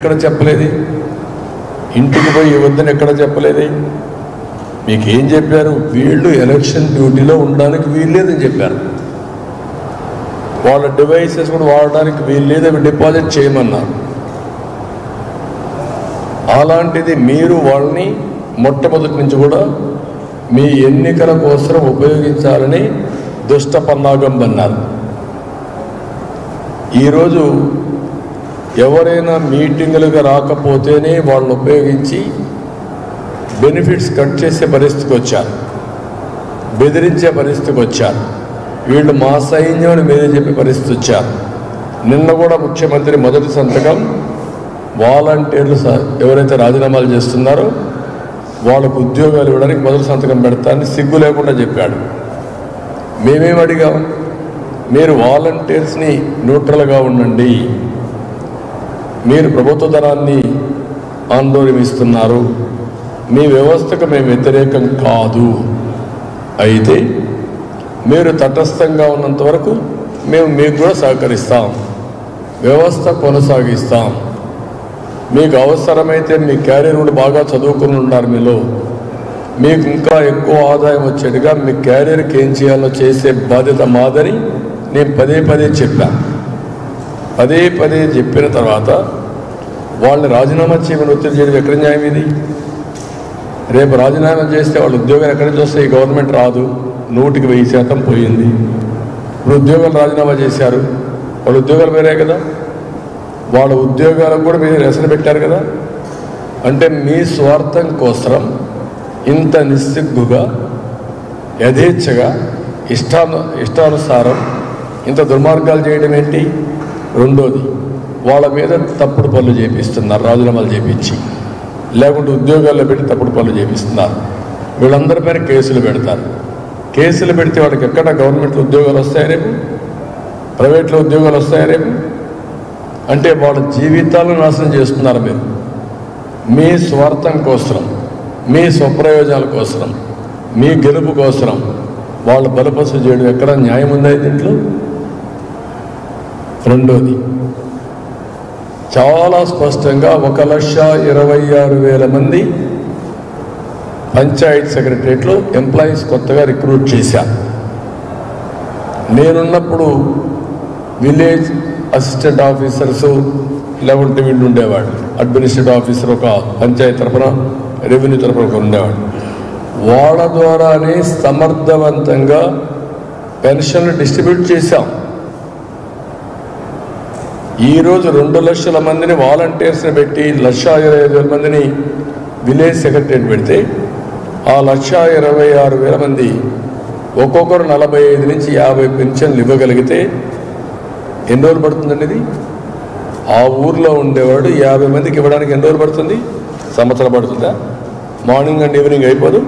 ఎక్కడ చెప్పలేదు, ఇంటికి పోయి ఇవ్వద్దని ఎక్కడ చెప్పలేదు. మీకు ఏం చెప్పారు? వీళ్ళు ఎలక్షన్ డ్యూటీలో ఉండడానికి వీల్లేదని చెప్పారు. వాళ్ళ డివైసెస్ కూడా వాడడానికి వీల్లేదు, అవి డిపాజిట్ చేయమన్నారు. అలాంటిది మీరు వాళ్ళని మొట్టమొదటి నుంచి కూడా మీ ఎన్నికల కోసం ఉపయోగించాలని దుష్ట పన్నాగం అన్నారు. ఈరోజు ఎవరైనా మీటింగులకు రాకపోతేనే వాళ్ళని ఉపయోగించి బెనిఫిట్స్ కట్ చేసే పరిస్థితికి వచ్చారు, బెదిరించే పరిస్థితికి వచ్చారు. వీళ్ళు మా సైన్యం అని మీరే చెప్పే పరిస్థితి వచ్చారు. నిన్న కూడా ముఖ్యమంత్రి మొదటి సంతకం వాలంటీర్లు ఎవరైతే రాజీనామాలు చేస్తున్నారో వాళ్ళకు ఉద్యోగాలు ఇవ్వడానికి మొదటి సంతకం పెడతానని సిగ్గు లేకుండా చెప్పాడు. మేమేం అడిగాం? మీరు వాలంటీర్స్ని న్యూట్రల్గా ఉండండి, మీరు ప్రభుత్వ ధనాన్ని ఆందోళనిస్తున్నారు, మీ వ్యవస్థకు మేము వ్యతిరేకం కాదు, అయితే మీరు తటస్థంగా ఉన్నంత వరకు మేము మీకు కూడా సహకరిస్తాం, వ్యవస్థ కొనసాగిస్తాం. మీకు అవసరమైతే మీ క్యారియర్ కూడా బాగా చదువుకుని ఉన్నారు, మీలో మీకు ఇంకా ఎక్కువ ఆదాయం వచ్చేట్టుగా మీ క్యారియర్కి ఏం చేయాలో చేసే బాధ్యత మాదని నేను పదే పదే చెప్పాను. పదే పదే చెప్పిన తర్వాత వాళ్ళని రాజీనామా చేయమని ఒత్తిడి చేయడం ఎక్కడ న్యాయం? ఇది రేపు రాజీనామా చేస్తే వాళ్ళ ఉద్యోగాలు ఎక్కడి నుంచి వస్తే ఈ గవర్నమెంట్ రాదు, 100% పోయింది. ఇప్పుడు ఉద్యోగాలు రాజీనామా చేశారు, వాళ్ళ ఉద్యోగాలు వేరే కదా, వాళ్ళ ఉద్యోగాలకు కూడా మీరు రెసలు పెట్టారు కదా. అంటే మీ స్వార్థం కోసం ఇంత నిస్సిగ్గుగా యథేచ్ఛగా ఇష్టానుసారం ఇంత దుర్మార్గాలు చేయడం ఏంటి? రెండోది, వాళ్ళ మీద తప్పుడు పనులు చేపిస్తున్నారు, రాజీనామాలు చేపించి, లేకుంటే ఉద్యోగాల్లో పెట్టి తప్పుడు పనులు చేపిస్తున్నారు. వీళ్ళందరిపైన కేసులు పెడతారు. కేసులు పెడితే వాళ్ళకి ఎక్కడ గవర్నమెంట్లో ఉద్యోగాలు వస్తాయా రేపు? ప్రైవేట్లో ఉద్యోగాలు వస్తాయా రేపు? అంటే వాళ్ళ జీవితాలను నాశనం చేస్తున్నారు మీరు. మీ స్వార్థం కోసం, మీ స్వప్రయోజనాల కోసం, మీ గెలుపు కోసం వాళ్ళు బలపసు చేయడం ఎక్కడ న్యాయం ఉందా దీంట్లో? రెండోది, చాలా స్పష్టంగా 1,26,000 మంది పంచాయత్ సెక్రటరియట్లో ఎంప్లాయీస్ కొత్తగా రిక్రూట్ చేశారు. నేనున్నప్పుడు విలేజ్ అసిస్టెంట్ ఆఫీసర్స్ లేకుంటే వీళ్ళు ఉండేవాడు, అడ్మినిస్ట్రేటివ్ ఆఫీసర్ ఒక పంచాయతీ తరఫున, రెవెన్యూ తరఫున ఒక ఉండేవాడు. వాళ్ళ ద్వారానే సమర్థవంతంగా పెన్షన్లు డిస్ట్రిబ్యూట్ చేశాం. ఈరోజు 2 లక్షల మందిని వాలంటీర్స్ని పెట్టి 1,25,000 మందిని విలేజ్ సెక్రటరీ పెడితే ఆ 1,26,000 మంది ఒక్కొక్కరు 45 నుంచి 50 పెన్షన్లు ఇవ్వగలిగితే ఎన్ని రోజులు పడుతుందండి? ఇది ఆ ఊర్లో ఉండేవాడు 50 మందికి ఇవ్వడానికి ఎన్ని రోజులు పడుతుంది? సంవత్సరం పడుతుందా? మార్నింగ్ అండ్ ఈవినింగ్ అయిపోదు.